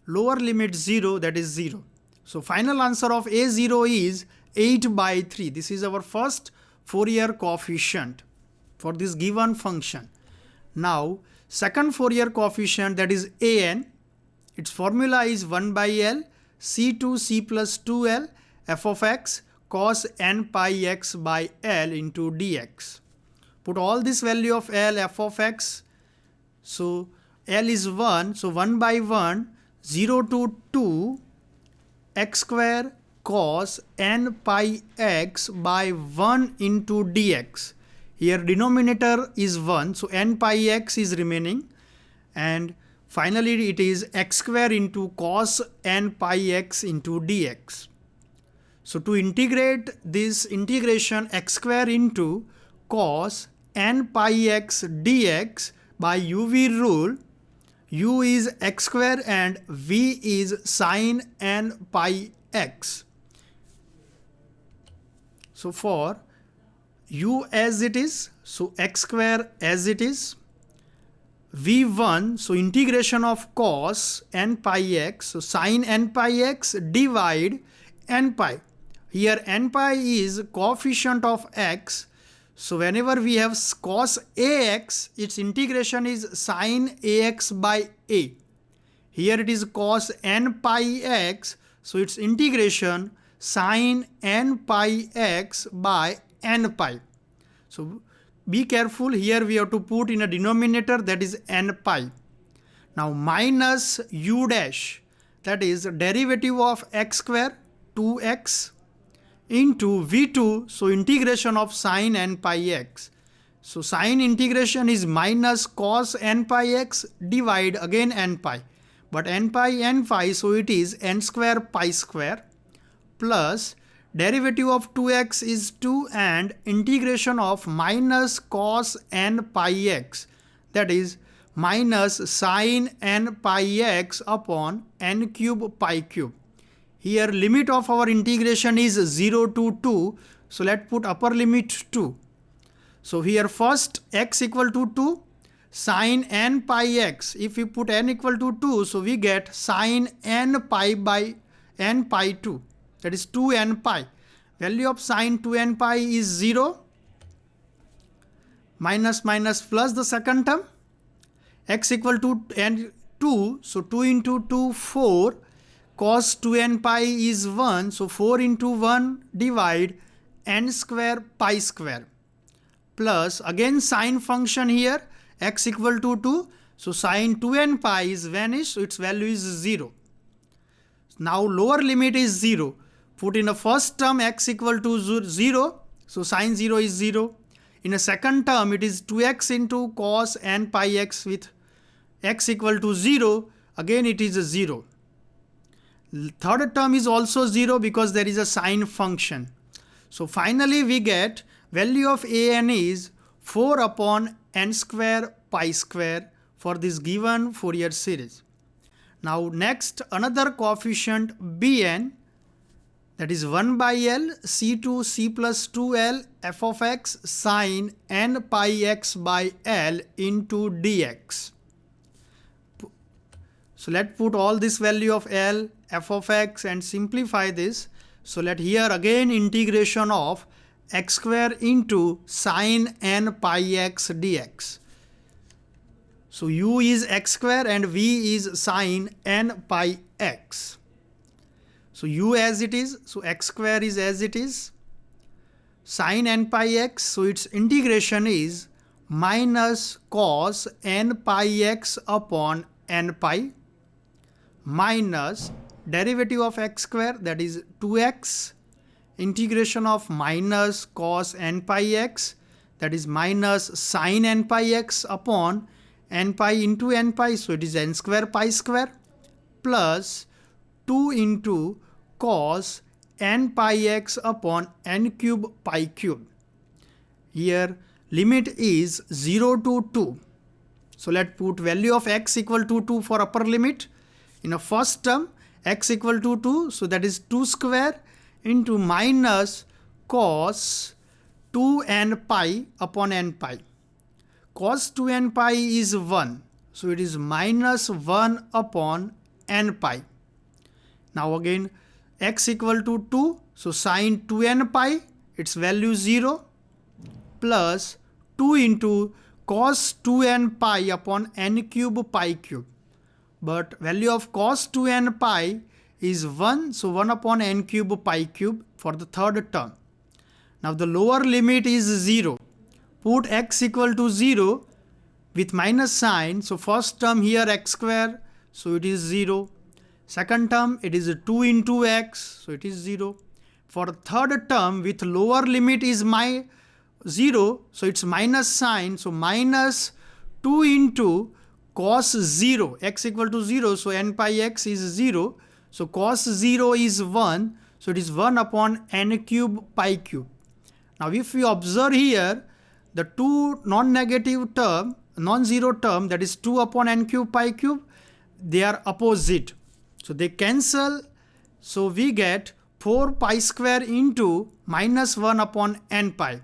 lower limit 0, that is 0. So final answer of A0 is 8 by 3. This is our first Fourier coefficient for this given function. Now second Fourier coefficient, that is an, its formula is 1 by L C2 C plus 2L f of x cos n pi x by L into dx. Put all this value of L, f of x. So L is 1, so 1 by 1, 0 to 2 x square cos n pi x by 1 into dx. Here denominator is 1, so n pi x is remaining, and finally it is x square into cos n pi x into dx. So to integrate this integration x square into cos n pi x dx by UV rule, u is x square and v is sin n pi x. So for u as it is, so x square as it is, v1, so integration of cos n pi x, so sin n pi x divide n pi. Here n pi is coefficient of x, so whenever we have cos ax, its integration is sin ax by a. Here it is cos n pi x, so its integration sin n pi x by n pi. So be careful, here we have to put in a denominator, that is n pi. Now minus u dash, that is derivative of x square 2x into v2, so integration of sin n pi x. So sin integration is minus cos n pi x divide again n pi, but n pi, so it is n square pi square plus derivative of 2x is 2 and integration of minus cos n pi x, that is minus sin n pi x upon n cube pi cube. Here limit of our integration is 0 to 2, so let's put upper limit 2. So here first x equal to 2, sin n pi x, if we put n equal to 2, so we get sin n pi by n pi 2, that is 2n pi. Value of sin 2n pi is 0, minus minus plus the second term, x equal to n 2, so 2 into 2 4, cos 2n pi is 1, so 4 into 1 divide n square pi square, plus again sine function here x equal to 2, so sin 2n pi is vanished, so its value is 0. Now lower limit is 0. Put in the first term x equal to 0, so sin 0 is 0. In a second term it is 2x into cos n pi x with x equal to 0, again it is a 0. Third term is also 0 because there is a sine function. So finally we get value of an is 4 upon n square pi square for this given Fourier series. Now next another coefficient bn, that is 1 by L C2 C plus 2L f of x sin n pi x by L into dx. So let's put all this value of L, f of x and simplify this. So let here again integration of x square into sin n pi x dx. So u is x square and v is sin n pi x. So u as it is, so x square is as it is, sin n pi x, so its integration is minus cos n pi x upon n pi minus derivative of x square, that is 2x, integration of minus cos n pi x, that is minus sin n pi x upon n pi into n pi, so it is n square pi square, plus 2 into cos n pi x upon n cube pi cube. Here limit is 0 to 2. So let's put value of x equal to 2 for upper limit. In a first term x equal to 2, so that is 2 square into minus cos 2n pi upon n pi. Cos 2n pi is 1, so it is minus 1 upon n pi. Now again x equal to 2, so sine 2n pi, its value 0, plus 2 into cos 2n pi upon n cube pi cube. But value of cos 2n pi is 1, so 1 upon n cube pi cube for the third term. Now the lower limit is 0. Put x equal to 0 with minus sign. So first term here x square, so it is 0. Second term it is 2 into x, so it is 0. For third term with lower limit is 0, so it's minus sign, so minus 2 into cos 0, x equal to 0, so n pi x is 0, so cos 0 is 1, so it is 1 upon n cube pi cube. Now if we observe here, the two non-negative term, non-zero term, that is 2 upon n cube pi cube, they are opposite. So they cancel, so we get 4 pi square into minus 1 upon n pi.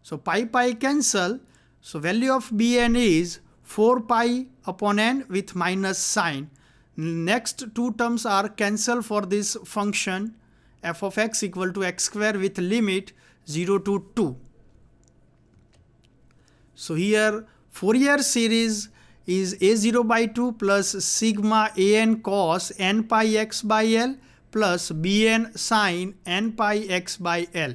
So pi cancel, so value of Bn is 4 pi upon n with minus sign. Next two terms are cancelled for this function f of x equal to x square with limit 0 to 2. So here Fourier series is a0 by 2 plus sigma an cos n pi x by l plus bn sin n pi x by l.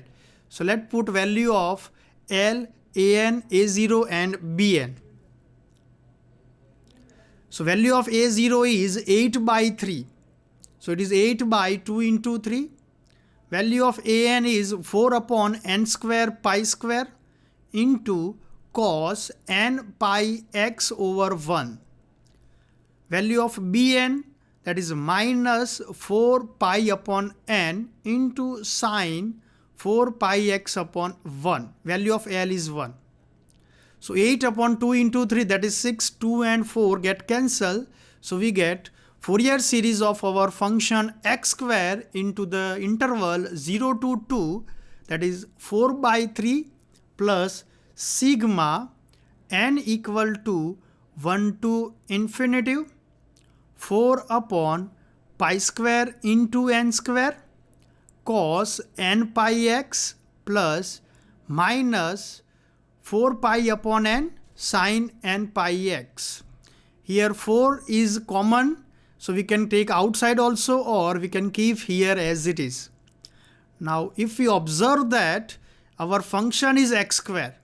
So let's put value of l, an, a0 and bn. So value of a0 is 8 by 3. So it is 8 by 2 into 3. Value of an is 4 upon n square pi square into cos n pi x over 1. Value of bn, that is minus 4 pi upon n into sine 4 pi x upon 1. Value of l is 1. So 8 upon 2 into 3, that is 6, 2 and 4 get cancelled. So we get Fourier series of our function x square into the interval 0 to 2, that is 4 by 3 plus sigma n equal to 1 to infinity 4 upon pi square into n square cos n pi x plus minus 4 pi upon n sin n pi x. Here 4 is common, so we can take outside also, or we can keep here as it is. Now if we observe that our function is x square,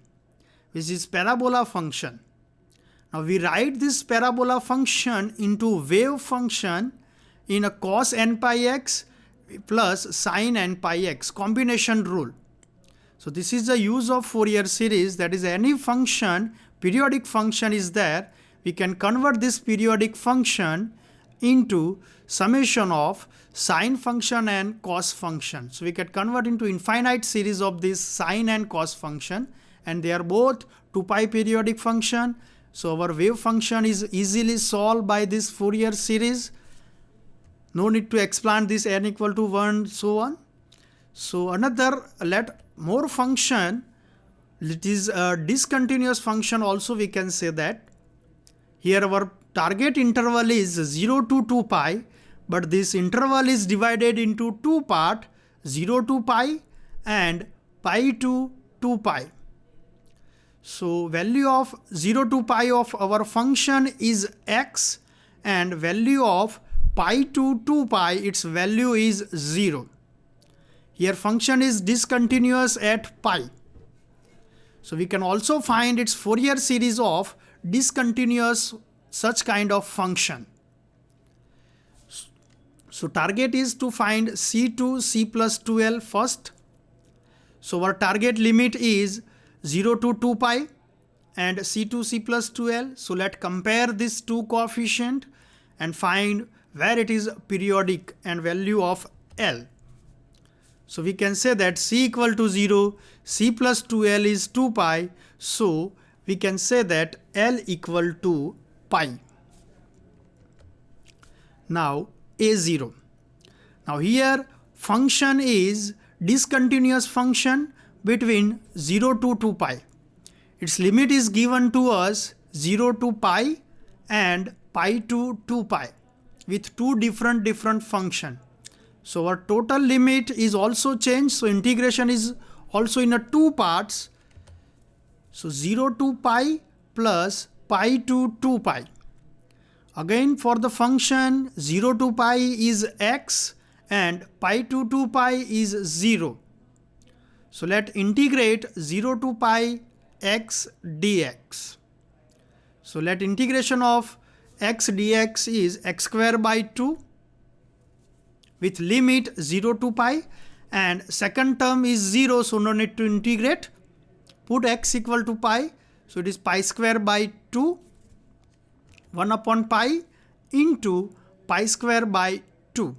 which is parabola function. Now we write this parabola function into wave function in a cos n pi x plus sin n pi x combination rule. So this is the use of Fourier series, that is any function, periodic function is there, we can convert this periodic function into summation of sine function and cos function. So we can convert into infinite series of this sine and cos function, and they are both 2 pi periodic function. So our wave function is easily solved by this Fourier series. No need to explain this n equal to 1, so on. So another more function, it is a discontinuous function also, we can say that. Here our target interval is 0 to 2 pi, but this interval is divided into two parts, 0 to pi and pi to 2 pi. So value of 0 to pi of our function is x, and value of pi to 2 pi, its value is 0. Here function is discontinuous at pi. So we can also find its Fourier series of discontinuous such kind of function. So target is to find c to c plus 2l first. So our target limit is 0 to 2 pi and c to c plus 2l. So let's compare these two coefficient and find where it is periodic and value of l. So we can say that c equal to 0, c plus 2l is 2 pi. So we can say that l equal to pi. Now a0. Now here function is discontinuous function between 0 to 2 pi. Its limit is given to us 0 to pi and pi to 2 pi. with two different function. So our total limit is also changed. So integration is also in a two parts. So 0 to pi plus pi to 2 pi. Again for the function 0 to pi is x and pi to 2 pi is 0. So let integrate 0 to pi x dx. So let integration of x dx is x square by 2 with limit 0 to pi, and second term is 0, so no need to integrate. Put x equal to pi, so it is pi square by 2, 1 upon pi into pi square by 2.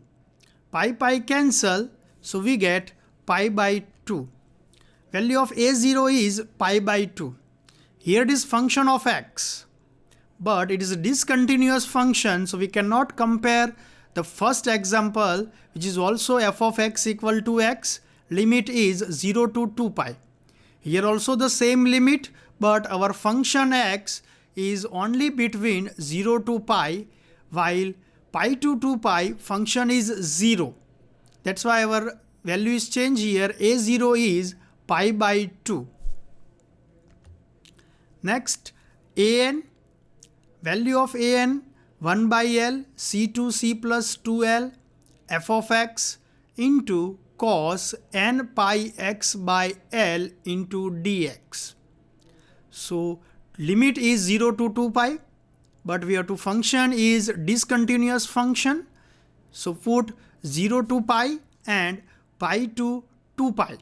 Pi cancel, so we get pi by 2. Value of a0 is pi by 2. Here it is function of x, but it is a discontinuous function, so we cannot compare the first example, which is also f of x equal to x, limit is 0 to 2 pi. Here also the same limit, but our function x is only between 0 to pi, while pi to 2 pi function is 0. That's why our value is changed here. a0 is pi by 2. Next, an. Value of an 1 by L C2 C plus 2L f of x into cos n pi x by L into dx. So limit is 0 to 2 pi, but we have to function is discontinuous function. So put 0 to pi and pi to 2 pi.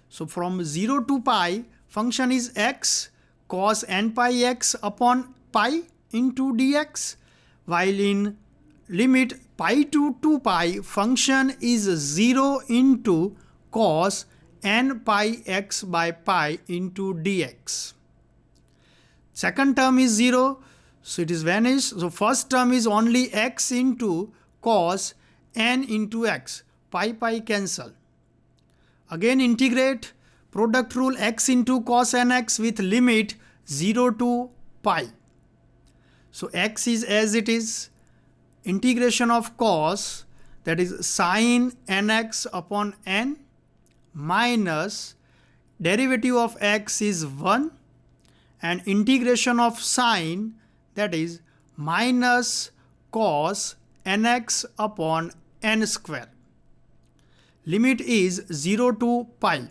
So from 0 to pi function is x cos n pi x upon pi into dx, while in limit pi to 2 pi function is 0 into cos n pi x by pi into dx. Second term is 0, so it is vanished. So first term is only x into cos n into x. Pi cancel. Again integrate, product rule x into cos nx with limit 0 to pi. So x is as it is, integration of cos, that is sin nx upon n, minus derivative of x is 1, and integration of sin, that is minus cos nx upon n square. Limit is 0 to pi.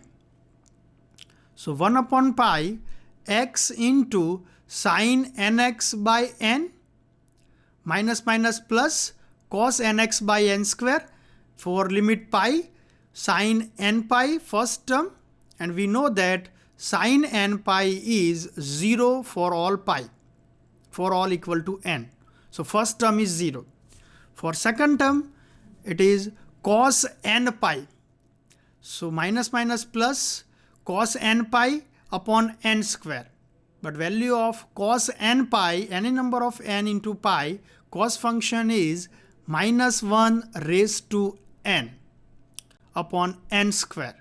So 1 upon pi x into sin nx by n minus plus cos nx by n square. For limit pi, sin n pi first term, and we know that sin n pi is 0 for all pi, for all equal to n. So first term is 0. For second term, it is cos n pi. So minus plus cos n pi upon n square. But value of cos n pi, any number of n into pi, cos function is minus 1 raised to n upon n square.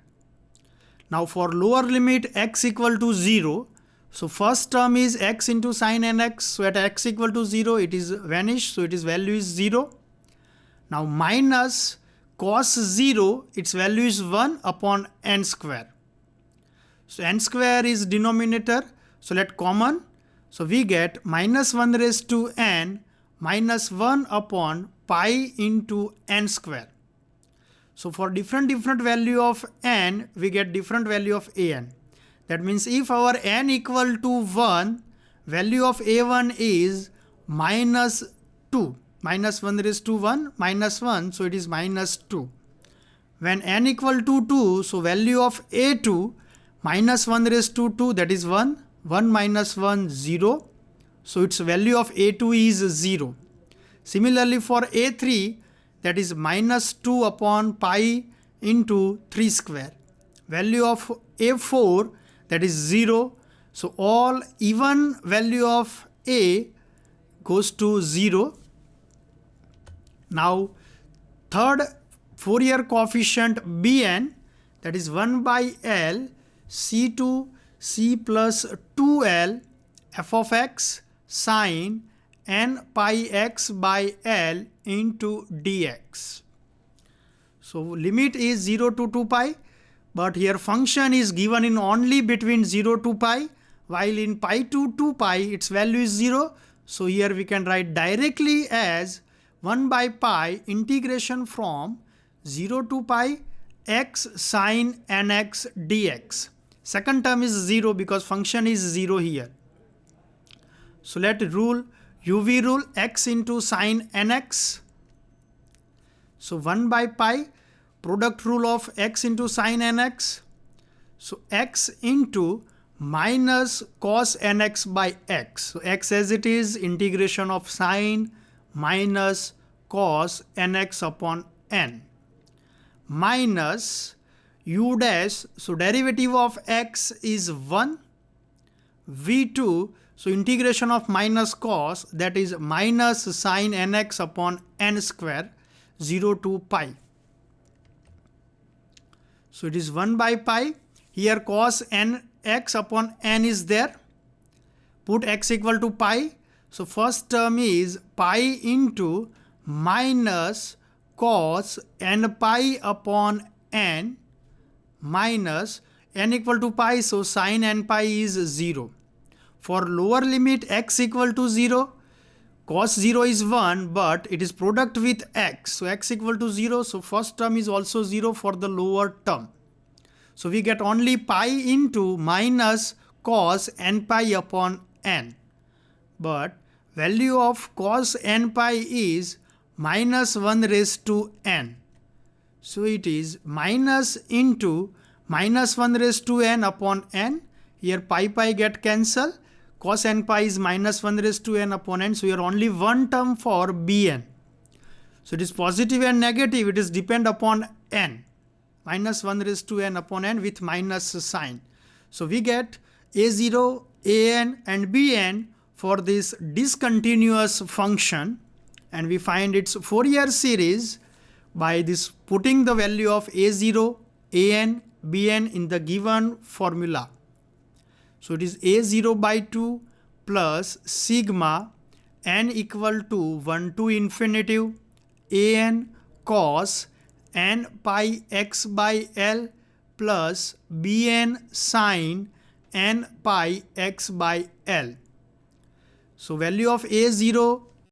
Now for lower limit x equal to 0, so first term is x into sin nx, so at x equal to 0 it is vanished, so it is value is 0. Now minus cos 0, its value is 1 upon n square. So n square is denominator, so let common. So we get minus 1 raised to n minus 1 upon pi into n square. So for different value of n, we get different value of an. That means if our n equal to 1, value of a1 is minus 2. Minus 1 raised to 1, minus 1, so it is minus 2. When n equal to 2, so value of a2, minus 1 raised to 2, that is 1. 1 minus 1, 0. So its value of a2 is 0. Similarly for a3, that is minus 2 upon pi into 3 square. Value of a4, that is 0. So all even value of a goes to 0. Now third Fourier coefficient Bn, that is 1 by L C2 C plus 2L f of x sin n pi x by L into dx. So limit is 0 to 2 pi, but here function is given in only between 0 to pi, while in pi to 2 pi its value is 0. So here we can write directly as 1 by pi integration from 0 to pi x sine nx dx. Second term is 0 because function is 0 here. So let UV rule x into sine nx. So 1 by pi, product rule of x into sine nx. So x into minus cos nx by x. So x as it is, integration of sine minus cos nx upon n. Minus u dash, so derivative of x is 1. v2, so integration of minus cos, that is minus sine nx upon n square, 0 to pi. So it is 1 by pi. Here cos nx upon n is there. Put x equal to pi. So first term is pi into minus cos n pi upon n minus n equal to pi, so sine n pi is 0. For lower limit x equal to 0, cos 0 is 1, but it is product with x. So x equal to 0, so first term is also 0 for the lower term. So we get only pi into minus cos n pi upon n. But value of cos n pi is minus 1 raised to n. So it is minus into minus 1 raised to n upon n. Here pi get cancel. Cos n pi is minus 1 raised to n upon n. So here only one term for bn. So it is positive and negative. It is depend upon n. Minus 1 raised to n upon n with minus sign. So we get a0, an and bn for this discontinuous function, and we find its Fourier series by this putting the value of a0, an, bn in the given formula. So it is a0 by 2 plus sigma n equal to 1 to infinitive an cos n pi x by L plus bn sine n pi x by L. So value of a0